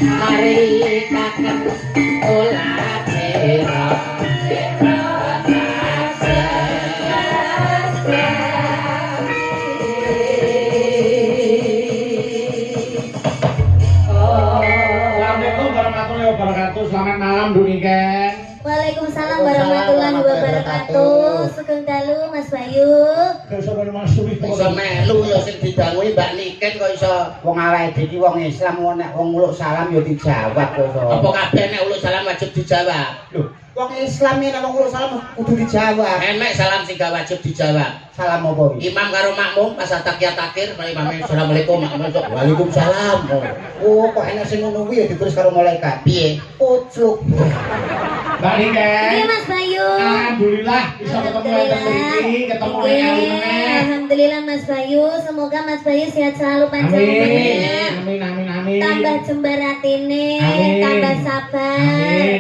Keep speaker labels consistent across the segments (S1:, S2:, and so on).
S1: Mari kakek ulah sira Assalamualaikum warahmatullahi wabarakatuh. Selamat malam Duniken.
S2: Waalaikumsalam warahmatullahi wabarakatuh. Sugeng dalu Mas Bayu.
S1: Iso melu ya sing didanguhi Mbak Niken kok iso.
S3: Wong awake iki wong Islam nek wong uluk salam ya dijawab kok iso.
S1: Apa kabeh nek uluk salam wajib dijawab?
S3: Lho, wong Islam nek wong uluk salam kudu dijawab.
S1: Enek salam sing gak wajib dijawab.
S3: Salam apa iki?
S1: Imam karo makmum pas takiyat akhir mari imam assalamualaikum makmum waalaikumsalam.
S3: Oh, kok enek sing ngono kuwi ya ditulis karo malaikat.
S1: Piye?
S3: Pucuk.
S1: Mbak Niken.
S2: Iya Mas Bayu.
S1: Alhamdulillah bisa ketemu lagi, ketemu
S2: Iya, alhamdulillah Mas Bayu. Semoga Mas Bayu sehat selalu panjang umurnya.
S1: Amin.
S2: Tambah jembar atine,
S1: Amin.
S2: tambah sabar.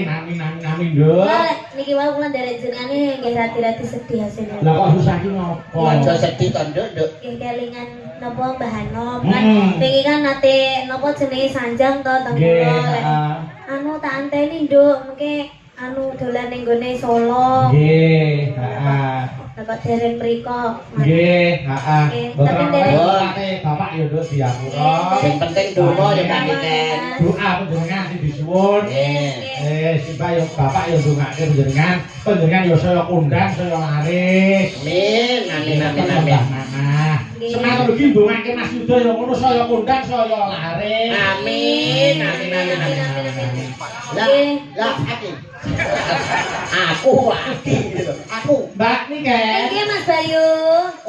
S1: Amin, Nduk.
S2: Wah, niki wae kula nderek jenengane nggih rati-rati sedih hasilnya.
S1: Lah kok susah ki ngopo? Aja sedih to, Nduk.
S2: Nggih kelingan napa Mbah Hanom kan wingi kan nate napa jenenge sanjang to teng kula. Anu tak anteni Nduk, mengke anu dolan ning gone Solo.
S1: Nggih, heeh.
S2: Kok dereng mriko.
S1: Nggih, heeh.
S2: Tapi dereng
S1: Bapak ya Nduk diapura. Sing penting donga ya Mbak Niken. Doa panjenengan sing disuwun. Nggih. Sipah ya Bapak ya ndongake panjenengan. Panjenengan ya saya kondang, saya laris. Amin. Semangat lagi ndongake Mas Yuda ya ngono saya kondang, saya laris. Amin.
S3: Lah, aku.
S1: Mbak Niken.
S2: Nggih Mas Bayu.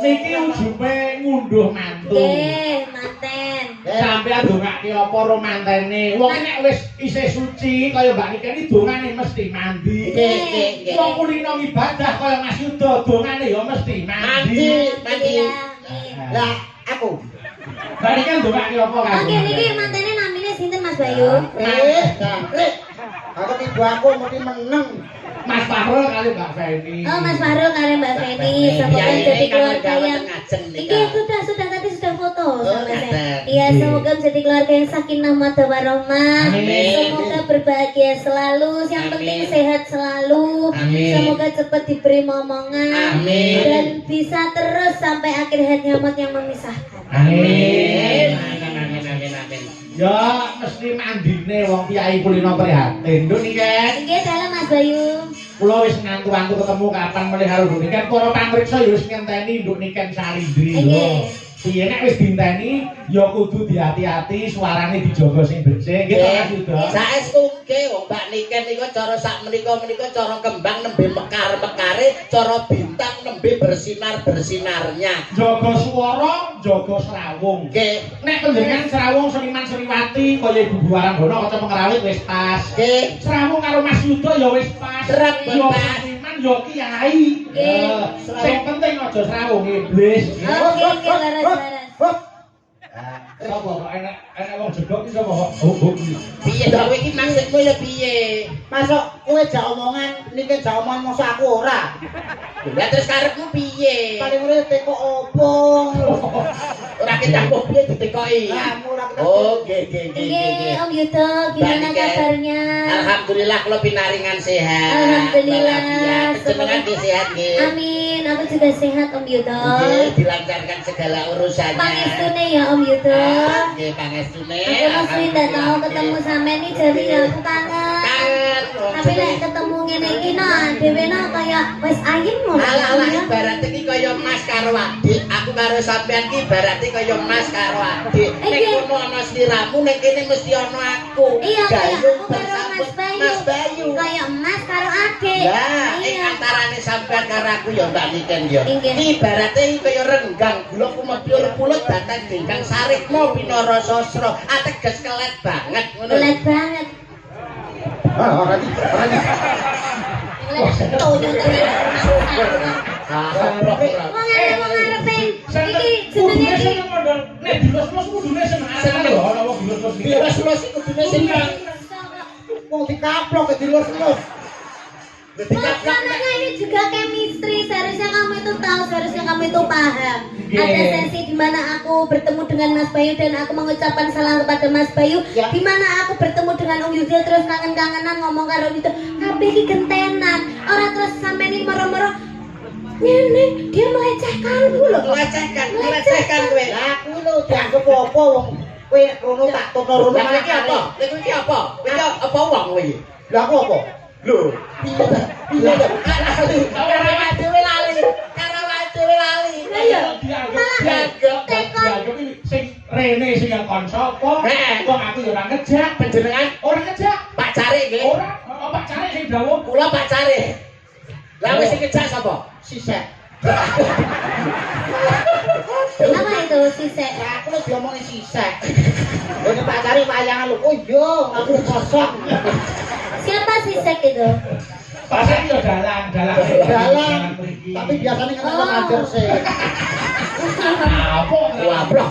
S1: Niki ujupe ngunduh mantu.
S2: Nggih, manten.
S1: Sampeyan ndongake apa ro mantene? Wong nek wis isih suci kaya Mbak Niken iki dongane mesti mandi.
S2: Nggih.
S1: Wong kulino ibadah kaya Mas Yuda dongane ya mesti mandi.
S3: Lah, aku.
S1: Mbak Niken ndongake apa kan?
S2: Oke, niki mantene namine sinten Mas Bayu?
S3: Jangkrik. Aku ibu aku mesti meneng.
S1: Mas Fahrul kali Mbak Feni.
S2: Oh, Mas Fahrul kali Mbak Feni. Semoga jadi keluarga yang Iki sudah tadi sudah foto sama saya. Iya, semoga menjadi keluarga yang sakinah mawaddah warahmah. Semoga berbahagia selalu, yang penting sehat selalu. Semoga cepat diberi momongan dan bisa terus sampai akhir hayat nyamat yang memisahkan.
S1: Amin. Ya mesti mandine wong kiai kulino prihatin. Nduk Niken.
S2: Nggih, dalam Mas Bayu.
S1: Kula wis ngantu-antu ketemu kapan melih karo Nduk Niken. Para pamriksa ya wis ngenteni Nduk Niken Salindri lho. Piye nek wis dinteni ya kudu diati-ati, suarane dijaga sing becik. Nggih to Mas Yuda.
S4: Saestu nggih wong Mbak Niken niku cara sak menika cara kembang nembe mekar-mekare, cara bintang nembe bersinar-bersinarnya.
S1: Jaga swara, jaga srawung.
S4: Nggih.
S1: Nek panjenengan srawung Seniman Sriwati kaya Ibu Waranggono kaca pengerawit wis pas.
S4: Nggih.
S1: Srawung karo Mas Yuda ya wis pas.
S4: Trep,
S1: Ya
S4: Pak.
S1: seniman ya kiai. Sing penting aja srawung iblis.
S2: Oke, laras-laras.
S1: Sapa kok enak wong jedok iki sapa kok?
S4: Piye to kowe iki maksudmu ya piye?
S3: Masuk kowe jak omongan, niki jak omongan mosok aku ora.
S4: Lah terus karepmu piye?
S3: Paling urip teko opong.
S4: Ora ketampo piye ditekoki.
S3: Lah, ora ketemu.
S4: Oh, nggih.
S2: Nggih, Om Yudo, gimana
S4: Mbak Niken.
S2: kabarnya?
S4: Alhamdulillah kula pinaringan sehat.
S2: Alhamdulillah.
S4: Walafiat. Jenengan nggih sehat nggih.
S2: Amin, aku juga sehat Om Yudo.
S4: Nggih, dilancarkan segala urusannya.
S2: Pangestune ya Om Yudo.
S4: Nggih, pangestune.
S2: Aku mesti ndak tahu ketemu sampe nih jadi ya aku kangen.
S4: Kangen.
S2: Tapi lek ketemu ngene iki nah dhewe nah kaya wis ayem ngono.
S4: Alah ibarat iki kaya Mas karo adik, aku karo sampean iki ibarat kaya Mas karo adik. Nek kono ana sliramu nek kene mesti ana aku.
S2: Iya kaya aku karo
S4: Mas Bayu.
S2: Kaya Mas karo adik.
S4: Ya, ing antarane sampean karo aku ya Mbak Niken ya. Ibarate kaya renggang gula kumepyur pulut batang dingkang sarikmu pinara sasra. Ateges kelet banget ngono.
S2: Kelet banget.
S3: Ora iki.
S2: Kelet toyo ngarepe iki jenenge iki.
S1: Nek dilus-lus kudune seneng lho, ana wong dilus-lus iki.
S4: Dilus-lus iki kudune seneng.
S3: Wong dikaplok dilus-lus.
S2: Karena ini juga chemistry, seharusnya kamu itu tahu, seharusnya kamu itu paham. Ada sesi di mana aku bertemu dengan Mas Bayu dan aku mengucapkan salam kepada Mas Bayu. Di mana aku bertemu dengan Om Yudhil terus kangen-kangenan ngomong karo itu. Tapi iki gentenan. Orang terus sampai ini moro-moro. Nenek, dia melecehkanku loh.
S4: Melecehkan kowe.
S3: Lah kuwi lho dianggep apa wong kowe rono tak tono rono
S4: Lah iki apa? Lha iki apa? Iki apa wong kowe iki?
S3: Lah aku apa?
S4: Lho, piye to? Karo dhewe lali.
S2: Lah ya.
S1: Dianggep sing rene sing kon sapa? Wong aku ya ora ngejak,
S4: Panjenengan
S1: ora ngejak.
S4: Pak Cari nggih.
S1: Ora, Pak Cari sing dawuh.
S4: Kula Pak Cari. Lah wis sing ngejak sapa?
S3: Sisek.
S2: Apa itu sisek?
S3: Lah aku lho diomongin sisek. Lha Pak Cari wayangan lho. Oh iya, aku kosong.
S2: Siapa sisek itu?
S1: Pasar yo dalang.
S3: Tapi biasanya kan ngajar sih.
S1: Apa?
S4: Wabrok.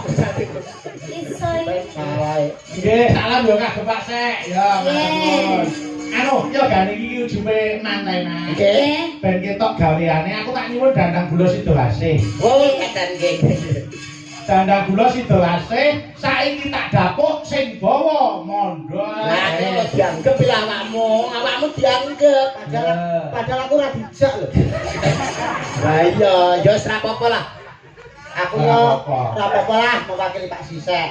S2: Iso
S3: Salah.
S1: Nggih, salam yo kagem Pak Sek. Ya, matur. Anu, yo gane iki ujume mantenan.
S2: Nggih.
S1: Ben ketok gaweane aku tak nyuwun dandang gula Sidoasih.
S4: Oh, keten nggih.
S1: Dandang gula Sidoasih saiki tak dapuk sing bawa mondok.
S4: Lah kok dianggep lho awakmu dianggep.
S3: Padahal aku ora dijak lho.
S4: Lah iya, ya wis ra apa-apa lah.
S3: Aku yo ora apa-apa lah mewakili Pak Sisek.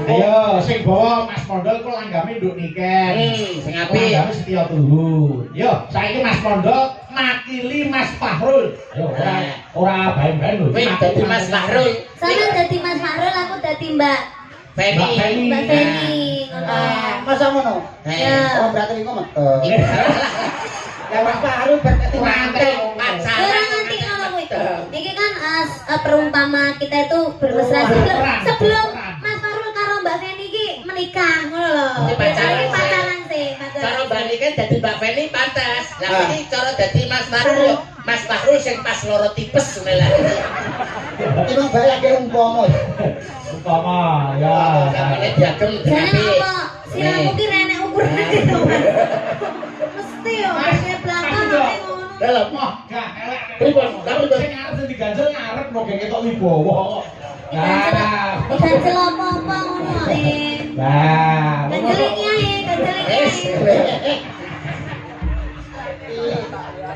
S1: Ayo sing bawa Mas Mondol ku langgame nduk niken.
S4: Sing apik.
S1: Langgame Setya Tuhu. Yo, saiki Mas Mondol makili Mas Fahrul. Yo, ora bae-bae lho.
S4: Kowe dadi Mas Fahrul.
S2: Sama dadi Mas Fahrul, aku dadi Mbak
S4: Feni.
S2: Mbak Feni.
S3: Masa ngono?
S2: Ya.
S3: Oh berarti engko metu. Ya Mas Fahrul berarti mantel.
S2: Ora nganti ngono kuwi. Iki kan perumpama kita itu bermesra sebelum Mas Fahrul karo Mbak Feni iki menikah ngono lho. Pacaran sih.
S4: Cara Mbak Niken dadi Mbak Feni pantes. Lah iki cara dadi Mas Fahrul. Mas Fahrul sing pas loro tipes ngene lah.
S3: Iki bayake umpama.
S1: Umpama ya.
S4: Sampeyan diagem
S2: Jane
S4: apik.
S2: apa? Siramu ki renek ukurane gitu. Mesti yo kene belakang ngono.
S4: Dalam
S1: Wah, gak elek.
S4: Pripun?
S1: Sing arep dadi ganjel ngarep kok gek ketok wibawa. Nah,
S2: Ganjel apa-apa ngono ae.
S1: nah.
S2: Ganjel iki ae, ganjel iki ae.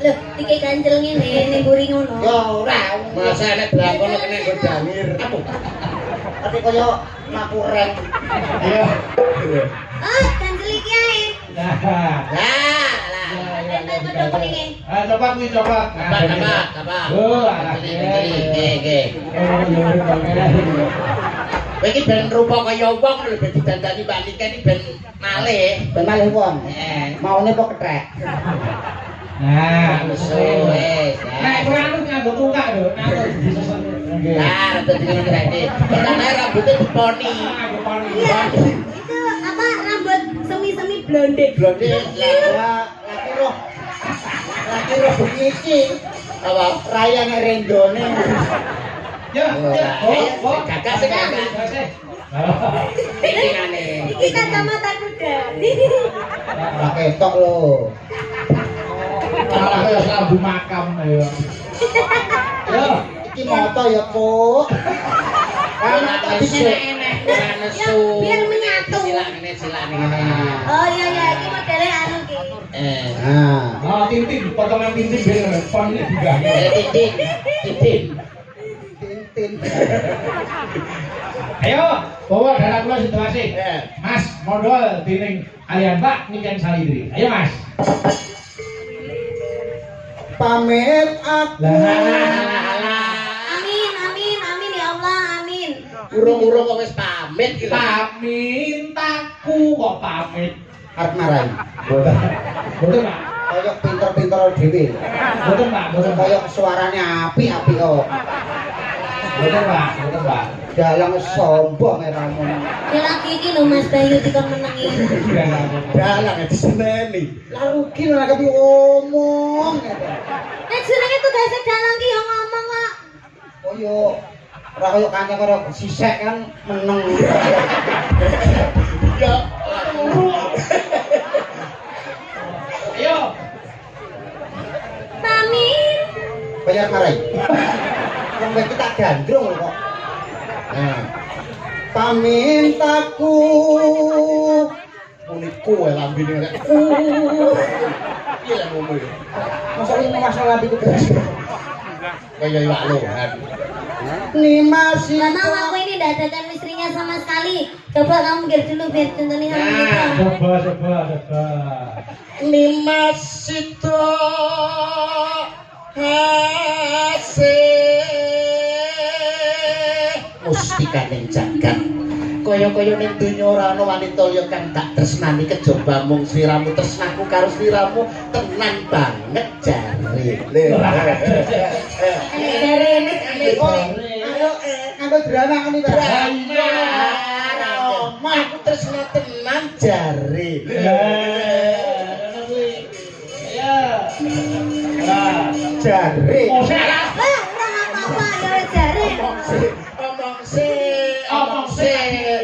S2: Loh, iki ganjel ngene ning mburi ngono.
S3: Ya ora.
S4: masa nek blakono kene nggo dawir.
S3: Tapi koyo makureng.
S1: Iya.
S2: Ah, ganjel iki ae.
S1: Nah.
S4: Lah.
S1: Coba kuwi coba.
S4: Apa?
S1: Oh,
S4: Nggih. Kowe iki ben rupa kaya wong lho ben didandani Mbak Niken iki ben malih.
S3: Ben malih wong. Maune kok kethek.
S1: Nah,
S4: Wis.
S1: nek kowe anu nganggo tungkak lho, anu disesen. Nggih.
S4: Nah, rambut iki ngene iki. Pertama rambutnya diponi.
S2: Iya. Itu apa rambut semi-semi blonde.
S4: Blonde
S3: Lah laki roh iki.
S4: apa?
S3: Rayane rendone.
S1: Ya,
S4: Gagak sing gagak. Iki ngene.
S2: Iki kacamata kuda.
S3: Ora ketok lho.
S1: Malah kaya lambu makam ya. Ya,
S3: Iki moto ya, Puk.
S4: Ana enek ora nesu.
S2: Biar menyatu.
S4: Silak ngene.
S2: Oh iya ya, iki modele anu ki.
S3: Nah,
S1: tintin, potongan tintin biar pon ini juga.
S4: Titin.
S3: tintin.
S1: Ayo, bawa darah kula situasi. Mas, modal dening kalian Pak Niken Salidri. Ayo Mas.
S3: Pamit aku.
S2: Amin ya Allah, amin.
S4: Urung-urung kok wis pamit iki lho.
S1: Pamintaku kok pamit.
S3: Arep marahi.
S1: Boten Pak.
S3: Kaya pinter-pinter dhewe.
S1: Boten Pak, boten Pak.
S3: Kaya suarane apik-apik kok.
S1: Boten Pak, boten Pak.
S3: Dalang sombong eramu.
S2: Ya lagi iki lho Mas Bayu dikon menengi.
S3: Dalang diseneni. Lah rugi ora kepi omong.
S2: Nek jenenge tugase dalang ki yo ngomong kok.
S3: Koyo ora koyo kanca karo sisek kan meneng.
S4: Ya.
S1: Ayo.
S2: Pamit.
S3: Bayar marahi. Wong kita gandrung lho kok. Nah. Pamintaku
S4: Uniku wae lambene nek. Piye lah ngono ya?
S3: masalah itu terus.
S4: Kaya iwak lohan.
S3: Ni masih
S2: Gak mau aku ini tidak adakan istrinya sama sekali. Coba kamu mikir dulu biar contohnya sama gitu.
S1: Coba.
S4: Nimas sito hase mustikaning jagat kaya-kaya ning donya ora ana wanita liya kang tak tresnani kejaba mung sliramu tresnaku karo sliramu tenan banget jare.
S3: Ayo drama ngene ta.
S4: Aku tresna tenan jare.
S3: Jare.
S4: Omong sih.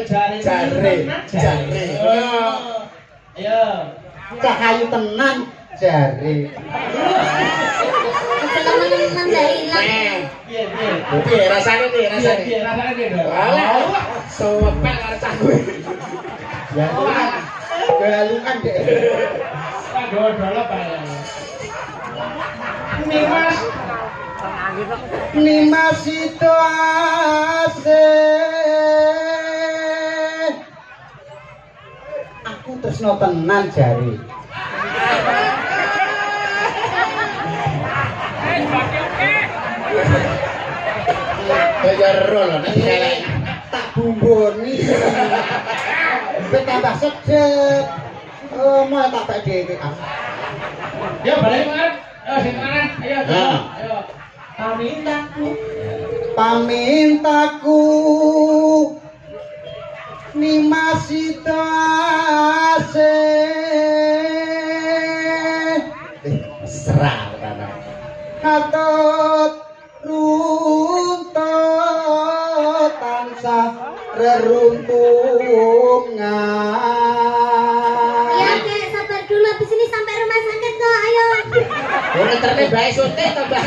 S4: Jare.
S1: Ayo.
S3: Cahayu tenan jare.
S2: Teman-teman gak hilang.
S4: Piye rasane piye rasane?
S1: Rasane piye, Dok?
S4: Alah, sopek karo cah kowe.
S3: Ya galungan dek.
S1: Dodol apa ya?
S3: Nimas itu ase. Aku tresno tenan jare.
S4: Bayar rol nek elek.
S3: Tak bumboni. Ben tambah sedep. Oh, mau tak pek dhewe.
S1: Yo balik Mas. Ayo sing kanan. Ayo. Ayo.
S3: Pamintaku Nimas itu ase.
S4: Serah ana.
S3: Katut runtut tansah reruntungan.
S2: Ya kayak sabar dulu habis ini sampai rumah sakit kok ayo.
S4: Ora terne bae suntik to, Mbak.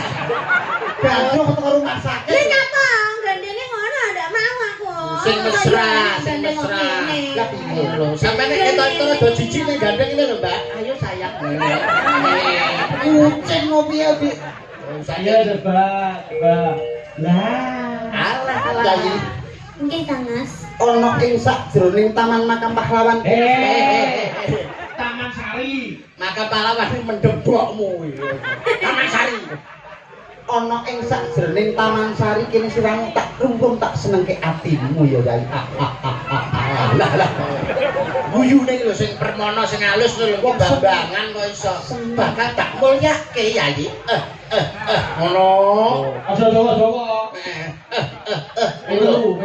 S3: Gandrung ke rumah
S2: Ya
S3: sakit.
S2: nyapa gandengnya ngono ada mau aku.
S4: Sing mesra, sing
S2: Gandeng
S4: mesra.
S2: ngene.
S3: Lah piye?
S4: Lho, sampeyan nek ketok do jiji ning gandeng ini lho, Mbak. Ayo sayang.
S3: Kucing ngopi ya, Dik.
S1: Ayo coba. Lah.
S4: Alah,
S3: Yayi,
S2: Nggih, Tangas.
S3: ono ing sakjroning Taman Makam Pahlawan.
S1: Taman Sari.
S4: Maka pahlawan iki mendebokmu iki. Taman Sari.
S3: Ono ing sakjroning Taman Sari kene siramu tak rumpun tak senengke atimu ya, Yayi.
S4: Lah. Guyune iki lho sing permono sing alus lho kok bambangan kok iso. Bakal tak mulyake Yayi. Ngono.
S1: Aja dawa-dawa.
S4: Telu.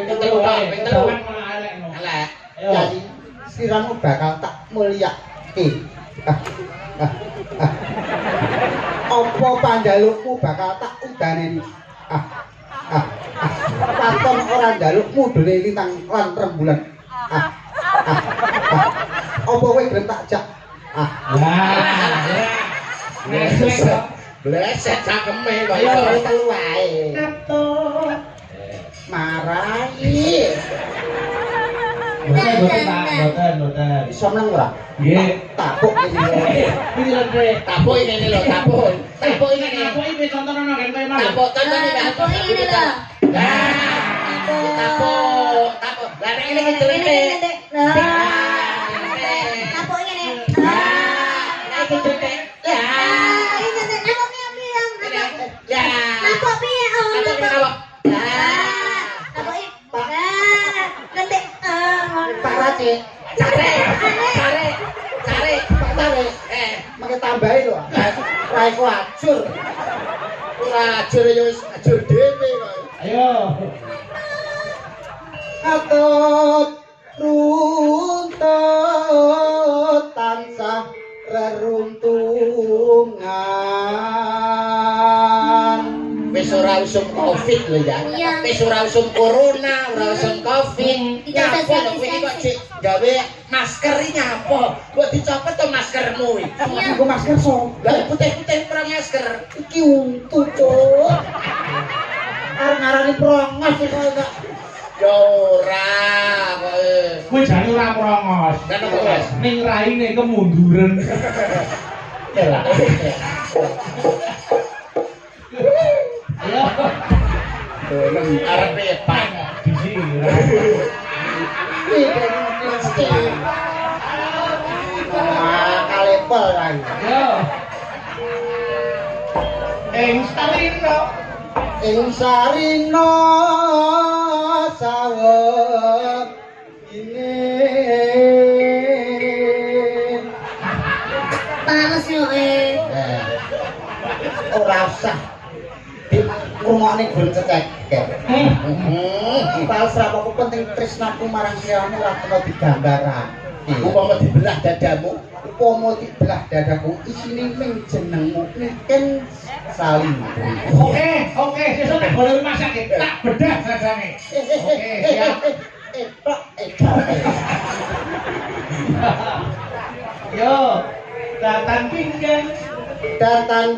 S4: Elek.
S3: Yayi, siramu bakal tak mulyake. Apa panjalukmu bakal tak udaneni? Paton ora njalukmu dene lintang lan rembulan. Apa kowe gelem tak jak?
S4: Bleset cakeme kok
S3: Ayo
S4: iso.
S3: telu wae. Marahi.
S1: Boten.
S3: Iso meneng ora?
S1: Nggih.
S3: Tapuk iki.
S1: Iki lho, Dre.
S4: Tapuk ini lho, tapuk. Tapuk ini.
S1: Aku iki contohno kan kowe mau.
S4: Tapuk contoh ini, Mbak.
S2: Aku ini lho.
S4: Tapuk. Lah nek ngene celentik.
S2: Apa ngene?
S4: Nek celentik.
S2: Ini nyentik apa piye?
S4: Ya.
S2: Apa piye? Oh,
S4: Apa kenapa?
S2: apa iki? Nyentik.
S3: Pak Raci.
S4: Cari.
S3: Pak Tare. Mangke tambahi lho. Raiku ajur.
S4: Ora ajur ya wis ajur dhewe kok.
S1: Ayo.
S3: Atut runtut tansah reruntungan.
S4: Wis ora usum Covid lho ya.
S2: Iya.
S4: Wis ora usum corona, ora usum Covid.
S2: Tidak
S4: Nyapa lho
S2: social
S4: kowe iki kok
S2: distancing.
S4: Cik, gawe masker iki nyapa? Kok dicopot to maskermu iki?
S2: Iya.
S3: Aku masker so.
S4: Lah putih-putih pro masker.
S3: Iki untu, Cuk. Arep ngarani prongos iki kok.
S4: Ya ora kok.
S1: Kuwi jane ora merongos.
S4: Kan apa, Mas?
S1: Ning raine kemunduran.
S4: Lah.
S1: Ayo.
S4: Arep Pak.
S1: Di sini.
S3: Iki mesti. Kalepel kae.
S1: Ayo. Starino.
S3: Ing sarina sawet ini
S2: Panas yo
S3: ora usah ngrungokne gur cecek. Tal serapaku penting tresnaku marang siramu ora kena digambarake.
S4: Upama dibelah dadamu,
S3: Upama dibelah dadaku isine ming jenengmu ken saling.
S1: Oke, sesuk nek boleh masak tak bedah sajane. Oke, siap. Yo, datang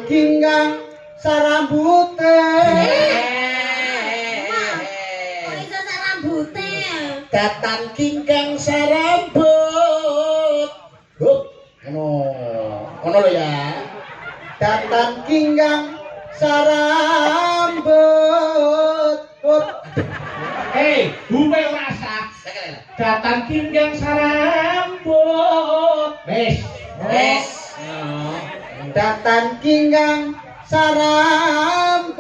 S3: Ginggang sarambute.
S2: Kok iso sak rambute?
S4: datang kingkang sarambut. Hup, ngono lho ya.
S3: Datang Ginggang sarambut.
S1: Bume rasa. Datang kinggang sarambut. Wes.
S3: Datang Ginggang sarambut.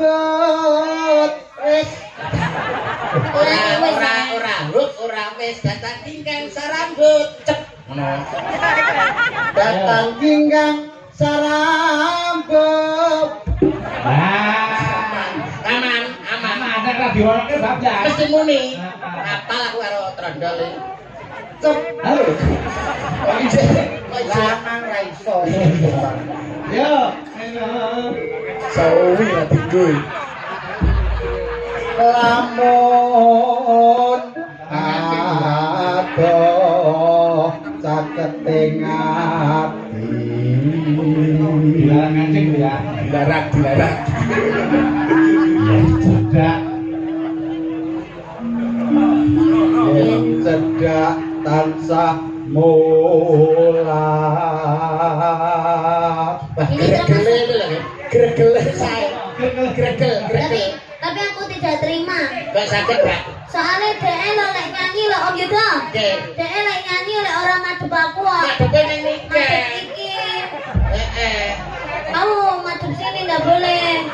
S4: Ora wis datang kingkang sarambut. Cep. Ngono.
S3: Datang Ginggang sarambut.
S4: Aman.
S1: Ada radio orangnya bablas.
S4: Mesti muni. Apal aku karo trondol iki.
S3: Cep.
S1: Halo.
S3: Lanang ra iso.
S1: Yo, halo.
S4: Sawi ati kuwi.
S3: Lamun adoh caketing ati.
S1: Dilarang ngancing ya.
S4: Dilarang.
S1: Cedak.
S3: Yen cedak tansah mulat.
S4: Gregel saya.
S2: Tapi aku tidak terima.
S4: Gak sakit, Pak.
S2: Soalnya DE lo lek nyanyi lo Om Yudo.
S4: Nggih.
S2: DE lek nyanyi lek orang madhep aku kok.
S4: Ngadepe ning
S2: Madhep
S4: niki.
S2: iki.
S4: Heeh.
S2: Kamu madhep sini enggak boleh.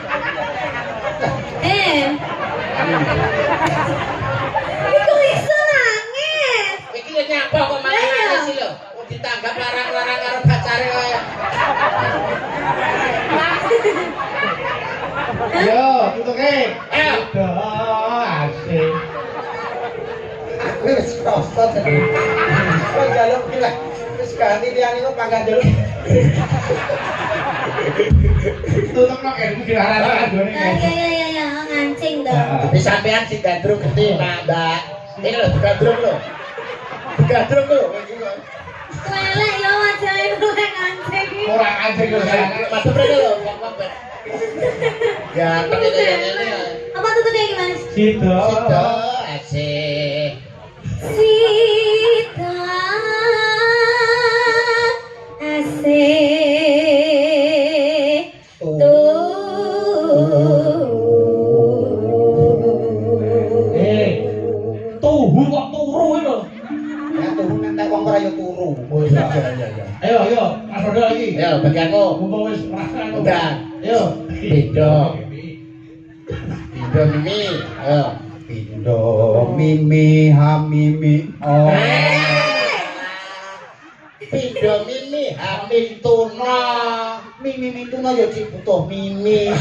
S2: Iku iso nangis.
S4: Iki lho nyapa kok malah nangis sih lho. Kok ditanggap larang-larang karo pacare kaya.
S1: Yo, tutuke.
S4: Ayo.
S1: Asik.
S3: Aku wis prostot. Kok jaluk iki lah. Wis ganti liyane kok pangkat jaluk.
S1: Tutup nang ilmu dilarang jone.
S2: Ya, ngancing dong.
S4: Tapi sampean sing gandrung gede, Mbak. Ini lho gandrung lho. Gandrung lho.
S2: Welek yo wajahe lek ngancing.
S1: Kurang anjing yo saya.
S4: Madhep rene lho, wong ganteng itu yang ini.
S2: Apa tutupnya gimana?
S1: Sido.
S4: Asik.
S2: Sita asik
S1: Tuhu kok turu
S3: ya turu.
S1: Oh iya iya. Ayo Mas Rodo lagi.
S4: Ayo bagi aku.
S1: Mumpung wis perasaan.
S4: Udah.
S1: Ayo.
S4: Pindo. Pindo mimi. Ayo.
S3: Pindo mimi hamimi oh.
S4: Pindo mimi hamil tuna.
S3: Mimi tuna ya cik butuh mimi.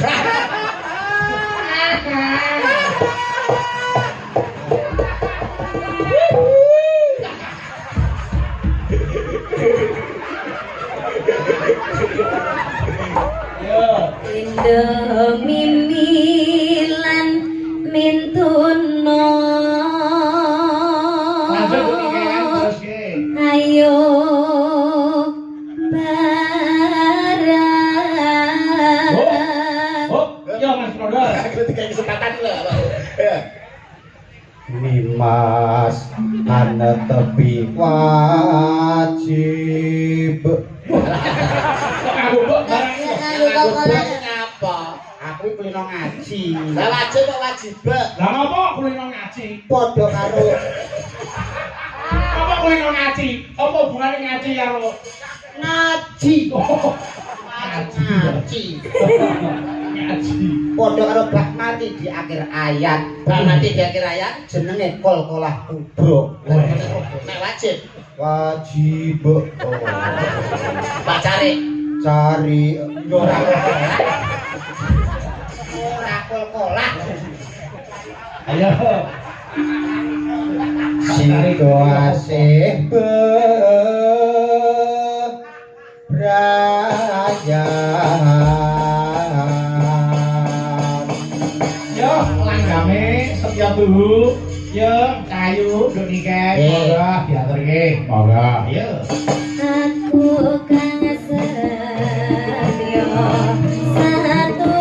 S2: Indo mimilan mintuno ayo barang
S1: yo Mas Rodo
S4: Ketika kesempatan lah.
S3: Nimas ana tepi wajib.
S1: aku kok barangnya
S4: Ngapa?
S3: Aku kulino ngaji.
S4: Lah wajib kok wajib.
S1: lah ngopo kulino ngaji
S3: Padha karo
S1: apa kulino ngaji apa hubungane ngaji karo
S3: ngaji.
S4: Ngaji.
S1: ngaji
S3: Padha karo bak mati di akhir ayat.
S4: Bak mati di akhir ayat
S3: Jenenge kol-kolah kubro.
S4: nek wajib.
S3: Wajib.
S4: Pak cari.
S3: Cari ora kol-kolah.
S1: ayo
S3: Sido asih bebrayan.
S1: yo langgame setia tuhu yo kayu nduk nike monggo diaturke monggo ayo
S2: aku kang setya satu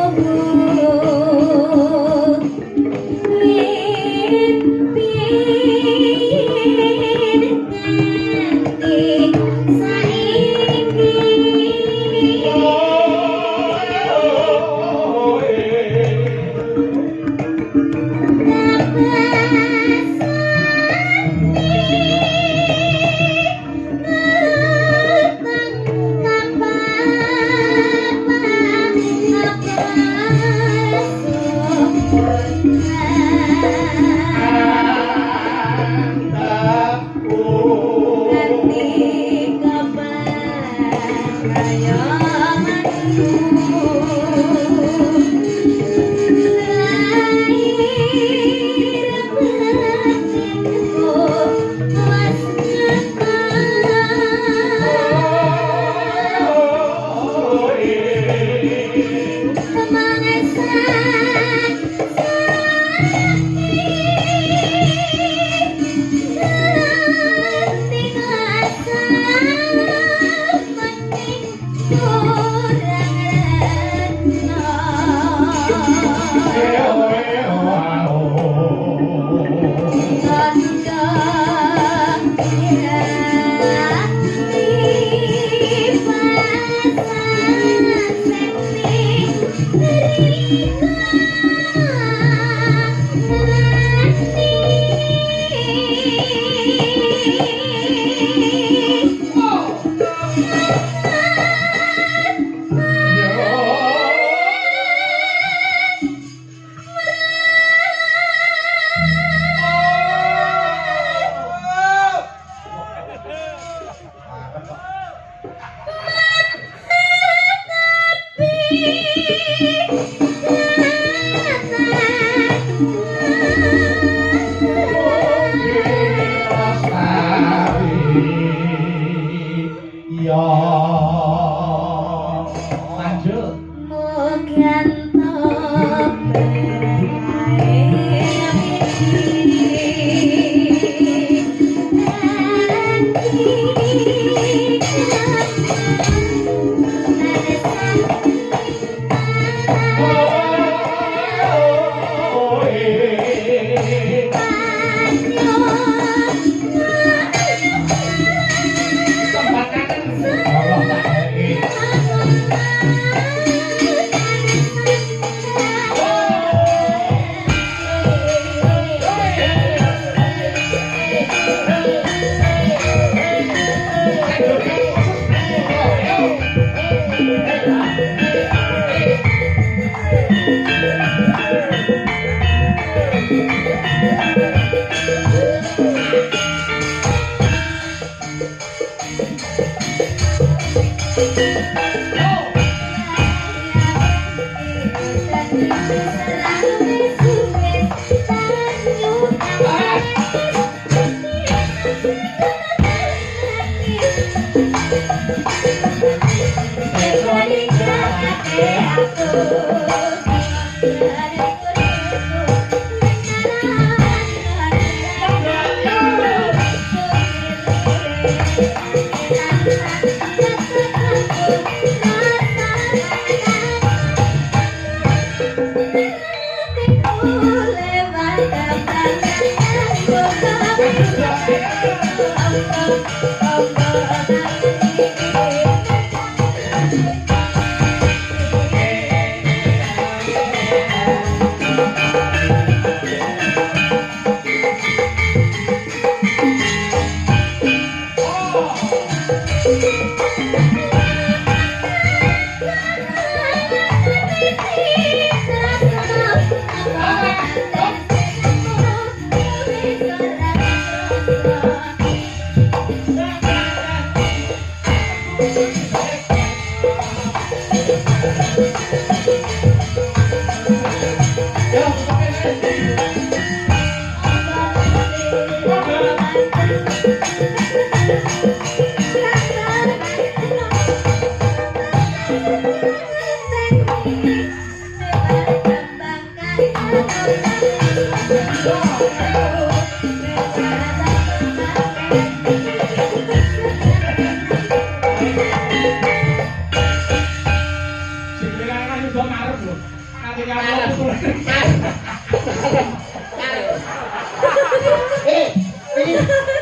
S3: Ini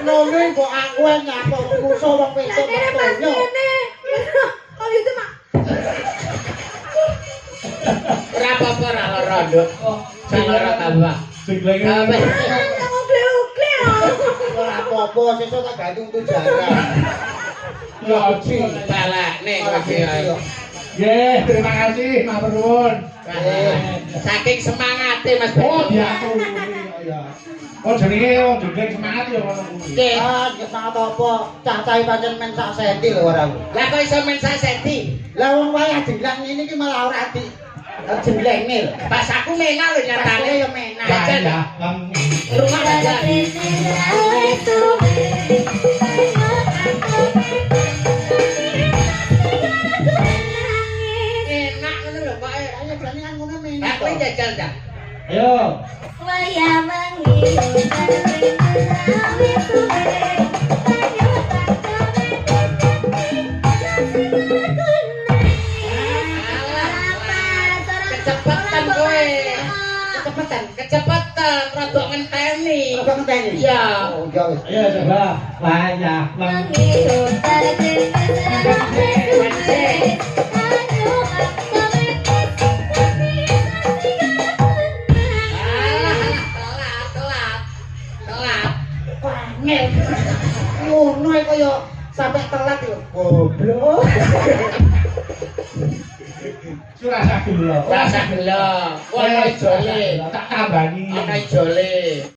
S3: nongeng kok aku yang nyapa musuh wong wedok kok yo.
S2: Oh itu mak.
S4: Ora apa-apa ora lara nduk. Sak lara tambah.
S1: Siglenge.
S3: Ora apa-apa sesuk tak gantung tujara.
S1: Ya oji.
S4: Balak nek kowe.
S1: Nggih, terima kasih matur nuwun.
S4: Saking semangate Mas
S1: Oh,
S4: Bedu.
S1: diaturi ya. Oh, jenenge oh jeneng semangat ya ngono kuwi.
S4: Nggih.
S3: Ah, semangat apa? Cah-cah pancen men sak senti lho ora.
S4: Lah kok iso men sak senti?
S3: Lah wong wayah jenglang ngene iki malah ora di jenglenge lho.
S4: Pas aku mengal lho nyatane.
S3: Ya menak.
S1: Ya, ya.
S4: Rumah aja. Enak ngono lho Pak.
S3: Ayo berani kan ngono menak.
S4: Lah kowe jajal dah.
S1: Ayo.
S2: Waya mengilu tapi suwe
S4: Kecepatan kowe. Kecepatan rada ngenteni.
S3: Rada ngenteni?
S4: Iya.
S3: Oh, ya wis.
S1: Ayo coba. Wayah
S2: mengilu
S3: Ngono kaya sampe telat yo. Goblok.
S1: Surasa gelo.
S4: Rasa gelo. Ono ijole.
S1: Tak tambani.
S4: Ono ijole.